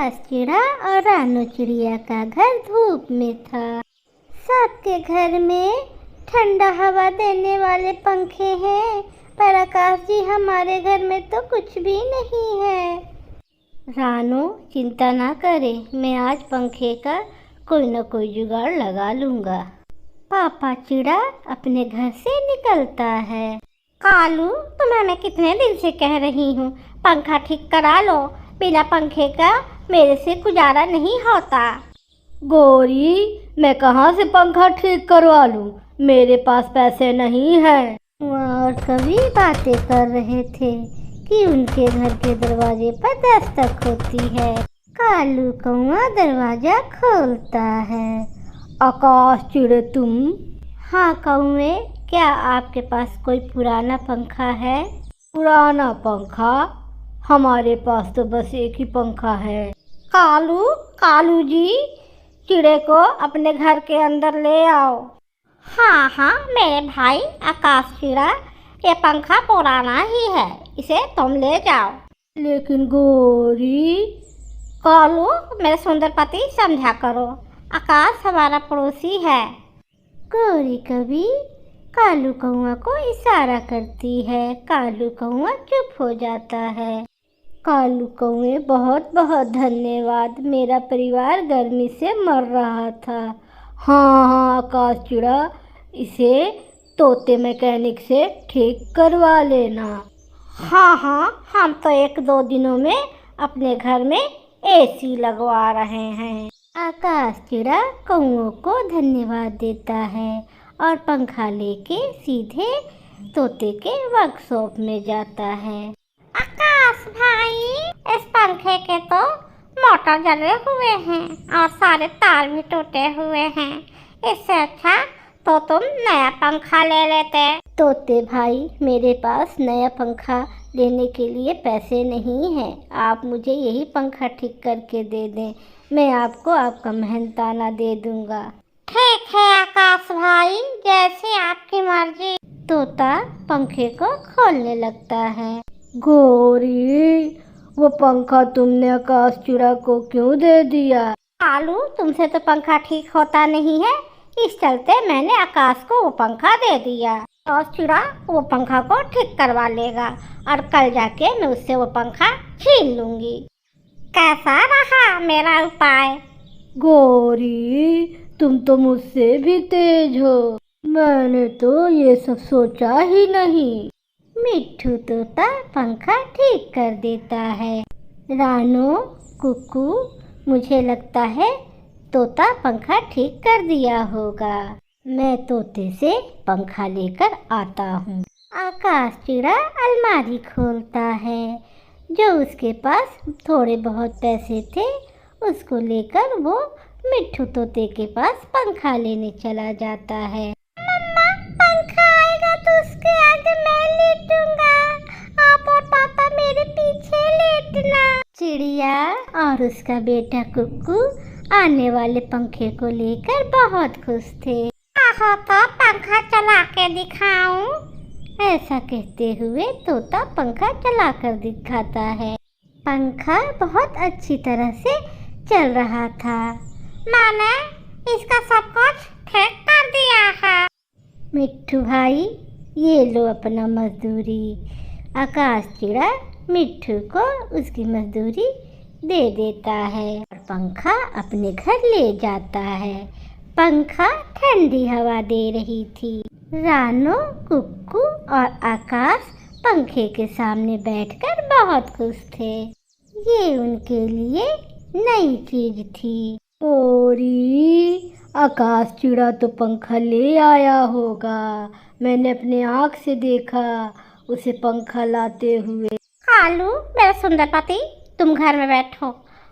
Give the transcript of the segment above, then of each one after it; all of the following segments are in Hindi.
आकाश चिड़ा और रानू चिड़िया का घर धूप में था। सबके घर में ठंडा हवा देने वाले पंखे हैं, पर आकाश जी हमारे घर में तो कुछ भी नहीं है। रानू चिंता ना करे, मैं आज पंखे का कोई न कोई जुगाड़ लगा लूँगा। पापा चिड़ा अपने घर से निकलता है। कालू, तुम्हें मैं कितने दिन से कह रही हूँ पंखा ठीक करा लो, बिना पंखे का मेरे से गुजारा नहीं होता। गौरी, मैं कहाँ से पंखा ठीक करवा लूँ, मेरे पास पैसे नहीं है। और कभी बातें कर रहे थे कि उनके घर के दरवाजे पर दस्तक होती है। कालू कौआ दरवाजा खोलता है। आकाश चिड़े तुम? हाँ कौए, क्या आपके पास कोई पुराना पंखा है? पुराना पंखा? हमारे पास तो बस एक ही पंखा है। कालू जी, चिड़े को अपने घर के अंदर ले आओ। हाँ मेरे भाई आकाश चिड़ा, ये पंखा पुराना ही है, इसे तुम ले जाओ। लेकिन गौरी। कालू, मेरे सुंदर पति समझा करो, आकाश हमारा पड़ोसी है। गौरी कभी कालू कौआ को इशारा करती है। कालू कौआ चुप हो जाता है। कालू कौए, बहुत बहुत धन्यवाद, मेरा परिवार गर्मी से मर रहा था। हाँ आकाश चिड़ा, इसे तोते मैकेनिक से ठीक करवा लेना। हाँ, हम तो 1-2 दिनों में अपने घर में एसी लगवा रहे हैं। आकाश चिड़ा कौओं को धन्यवाद देता है और पंखा लेके सीधे तोते के वर्कशॉप में जाता है। आकाश भाई, इस पंखे के तो मोटर जले हुए हैं और सारे तार भी टूटे हुए हैं, इससे अच्छा तो तुम नया पंखा ले लेते। तोते भाई, मेरे पास नया पंखा लेने के लिए पैसे नहीं हैं, आप मुझे यही पंखा ठीक करके दे दें, मैं आपको आपका मेहनताना दे दूंगा। ठीक है आकाश भाई, जैसे आपकी मर्जी। तोता पंखे को खोलने लगता है। गौरी, वो पंखा तुमने आकाश चिड़ा को क्यों दे दिया? कालू, तुमसे तो पंखा ठीक होता नहीं है, इस चलते मैंने आकाश को वो पंखा दे दिया। आकाश चिड़ा वो पंखा को ठीक करवा लेगा और कल जाके मैं उससे वो पंखा छीन लूंगी। कैसा रहा मेरा उपाय? गौरी, तुम तो मुझसे भी तेज हो, मैंने तो ये सब सोचा ही नहीं। मिट्ठू तोता पंखा ठीक कर देता है। रानू, कुकू, मुझे लगता है तोता पंखा ठीक कर दिया होगा, मैं तोते से पंखा लेकर आता हूँ। आकाश चिड़ा अलमारी खोलता है। जो उसके पास थोड़े बहुत पैसे थे उसको लेकर वो मिट्ठू तोते के पास पंखा लेने चला जाता है। मम्मा, पंखा आएगा तो उसके आगे मैं लेटूंगा, आप और पापा मेरे पीछे लेटना। चिड़िया और उसका बेटा कुक्कू आने वाले पंखे को लेकर बहुत खुश थे। आहो तो पंखा चला के दिखाऊं? ऐसा कहते हुए तोता पंखा चलाकर दिखाता है। पंखा बहुत अच्छी तरह से चल रहा था। मैंने इसका सब कुछ ठीक कर दिया है। मिट्ठू भाई, ये लो अपना मजदूरी। आकाश चिड़ा मिट्ठू को उसकी मजदूरी दे देता है और पंखा अपने घर ले जाता है। पंखा ठंडी हवा दे रही थी। रानू, कुक्कू और आकाश पंखे के सामने बैठकर बहुत खुश थे। ये उनके लिए नई चीज थी। गौरी, आकाश चिड़ा तो पंखा ले आया होगा, मैंने अपने आँख से देखा उसे पंखा लाते हुए। कालू, मेरा सुंदर पति, तुम घर में बैठो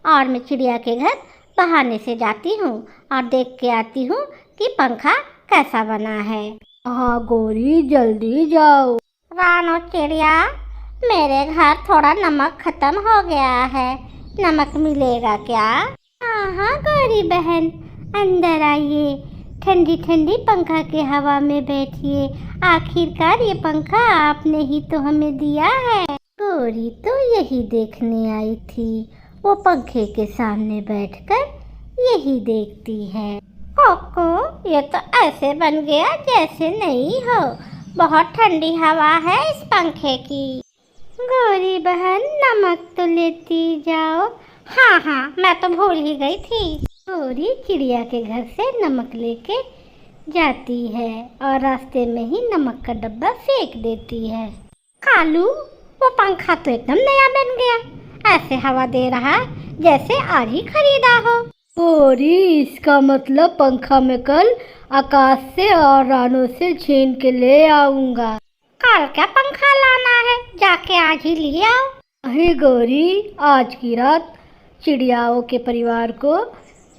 और मैं चिड़िया के घर बहाने से जाती हूँ और देख के आती हूँ कि पंखा कैसा बना है। हाँ गौरी, जल्दी जाओ। रानू चिड़िया, मेरे घर थोड़ा नमक खत्म हो गया है, नमक मिलेगा क्या? हाँ गौरी बहन, अंदर आइए, ठंडी ठंडी पंखा के हवा में बैठिए, आखिरकार ये पंखा आपने ही तो हमें दिया है। गौरी तो यही देखने आई थी, वो पंखे के सामने बैठकर यही देखती है। कोको, ये तो ऐसे बन गया जैसे नहीं हो। बहुत ठंडी हवा है इस पंखे की। गौरी बहन, नमक तो लेती जाओ। हाँ हाँ, मैं तो भूल ही गई थी। गौरी चिड़िया के घर से नमक लेके जाती है और रास्ते में ही नमक का डब्बा फेंक देती है। कालू, वो पंखा तो एकदम नया बन गया, ऐसे हवा दे रहा जैसे आज ही खरीदा हो। गौरी, इसका मतलब पंखा मैं कल आकाश से और रानों से छीन के ले आऊंगा। कल क्या पंखा लाना है, जाके आज ही ले आओ। अरे गौरी, आज की रात चिड़ियाओं के परिवार को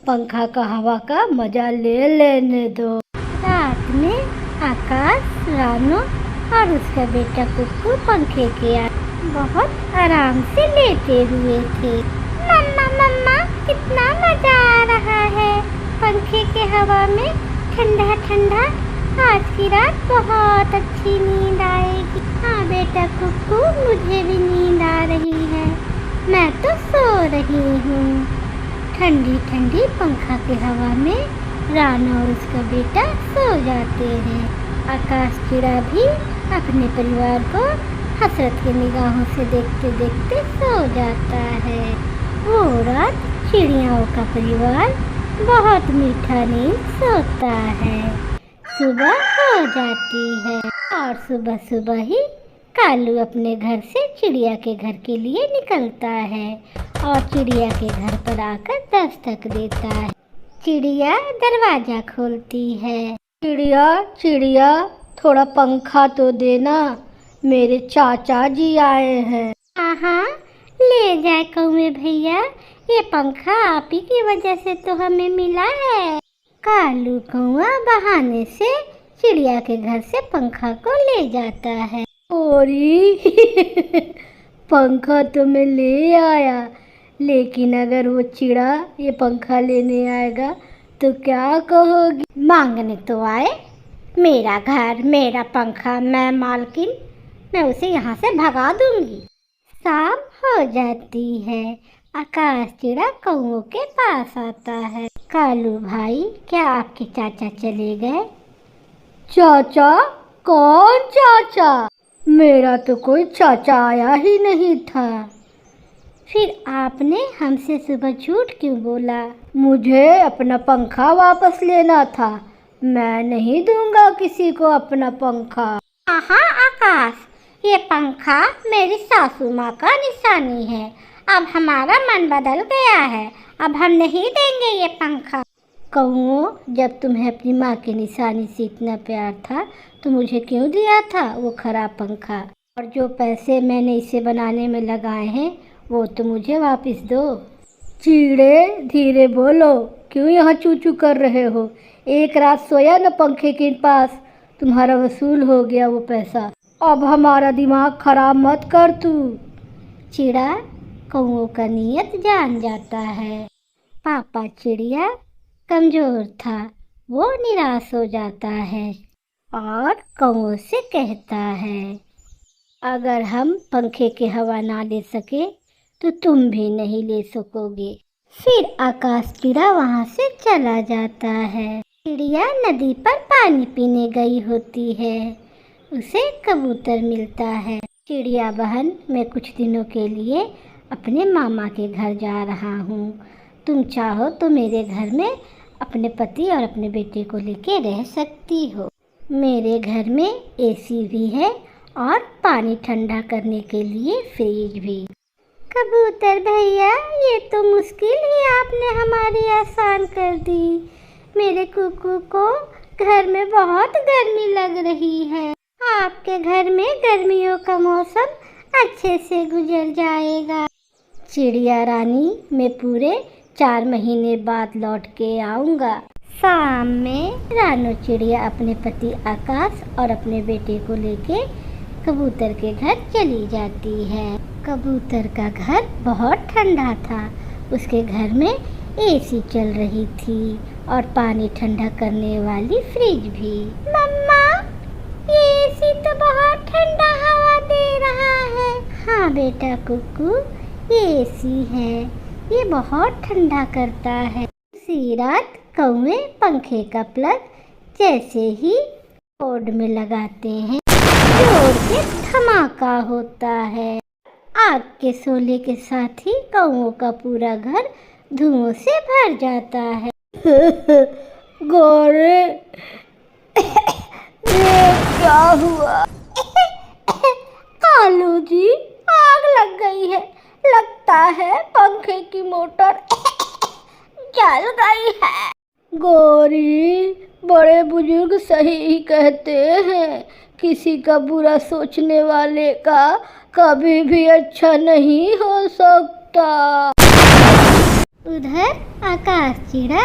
पंखा का हवा का मजा ले लेने दो। रात में आकाश, रानू और उसका बेटा कुक्कू पंखे के बहुत आराम से लेटे हुए थे। मम्मा मम्मा, कितना मजा आ रहा है पंखे के हवा में, ठंडा ठंडा। आज की रात बहुत अच्छी नींद आएगी। हाँ बेटा कुक्कू, मुझे भी नींद आ रही है, मैं तो सो रही हूँ। ठंडी ठंडी पंखा के हवा में राना और उसका बेटा सो जाते हैं। आकाश चिड़ा भी अपने परिवार को हसरत की निगाहों से देखते देखते सो जाता है। वो रात चिड़ियाओं का परिवार बहुत मीठा नींद सोता है। सुबह हो जाती है और सुबह सुबह ही कालू अपने घर से चिड़िया के घर के लिए निकलता है और चिड़िया के घर पर आकर दस्तक देता है। चिड़िया दरवाजा खोलती है। चिड़िया चिड़िया, थोड़ा पंखा तो देना, मेरे चाचा जी आए हैं। हाँ हाँ, ले जाए कौवे भैया, ये पंखा आप ही की वजह से तो हमें मिला है। कालू कौवा बहाने से चिड़िया के घर से पंखा को ले जाता है। गौरी, पंखा तो मैं ले आया, लेकिन अगर वो चिड़ा ये पंखा लेने आएगा तो क्या कहोगी? मांगने तो आए, मेरा घर, मेरा पंखा, मैं मालकिन, मैं उसे यहाँ से भगा दूंगी। शाम हो जाती है। आकाश चिड़ा कौवों के पास आता है। कालू भाई, क्या आपके चाचा चले गए? चाचा? कौन चाचा? मेरा तो कोई चाचा आया ही नहीं था। फिर आपने हमसे सुबह झूठ क्यों बोला? मुझे अपना पंखा वापस लेना था, मैं नहीं दूंगा किसी को अपना पंखा। हाँ आकाश, ये पंखा मेरी सासू माँ का निशानी है। अब हमारा मन बदल गया है, अब हम नहीं देंगे ये पंखा। कौओं, जब तुम्हें अपनी माँ की निशानी से इतना प्यार था तो मुझे क्यों दिया था वो खराब पंखा? और जो पैसे मैंने इसे बनाने में लगाए हैं वो तो मुझे वापस दो। चिड़े, धीरे बोलो, क्यों यहाँ चू चू कर रहे हो? एक रात सोया न पंखे के पास, तुम्हारा वसूल हो गया वो पैसा। अब हमारा दिमाग खराब मत कर तू। चिड़ा कौओं का नीयत जान जाता है। पापा चिड़िया कमजोर था, वो निराश हो जाता है और कौओं से कहता है, अगर हम पंखे की हवा ना ले सके तो तुम भी नहीं ले सकोगे। फिर आकाश चिड़ा वहाँ से चला जाता है। चिड़िया नदी पर पानी पीने गई होती है, उसे कबूतर मिलता है। चिड़िया बहन, मैं कुछ दिनों के लिए अपने मामा के घर जा रहा हूँ, तुम चाहो तो मेरे घर में अपने पति और अपने बेटे को लेके रह सकती हो। मेरे घर में एसी भी है और पानी ठंडा करने के लिए फ्रिज भी। कबूतर भैया, ये तो मुश्किल ही आपने हमारी आसान कर दी। मेरे कुकू को घर में बहुत गर्मी लग रही है। आपके घर में गर्मियों का मौसम अच्छे से गुजर जाएगा। चिड़िया रानी, मैं पूरे 4 महीने बाद लौट के आऊँगा। शाम में रानू चिड़िया अपने पति आकाश और अपने बेटे को लेके कबूतर के घर चली जाती है। कबूतर का घर बहुत ठंडा था, उसके घर में एसी चल रही थी और पानी ठंडा करने वाली फ्रिज भी। मम्मा, ये एसी तो बहुत ठंडा हवा दे रहा है। हाँ बेटा कुकू, ये एसी है, ये बहुत ठंडा करता है। उसी रात कौवे पंखे का प्लग जैसे ही बोर्ड में लगाते हैं, जोर से धमाका होता है। आग के शोले के साथ ही कौवों का पूरा घर धुओं से भर जाता है। गौरे, ये क्या हुआ? कालू जी, आग लग गई है। लगता है पंखे की मोटर जल गई है। गौरी, बड़े बुजुर्ग सही ही कहते हैं, किसी का बुरा सोचने वाले का कभी भी अच्छा नहीं हो सकता। उधर आकाश चिड़ा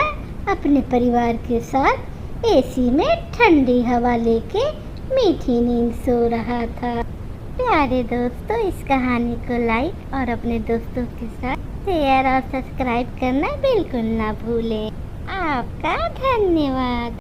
अपने परिवार के साथ एसी में ठंडी हवा लेके मीठी नींद सो रहा था। प्यारे दोस्तों, इस कहानी को लाइक और अपने दोस्तों के साथ शेयर और सब्सक्राइब करना बिल्कुल ना भूलें। आपका धन्यवाद।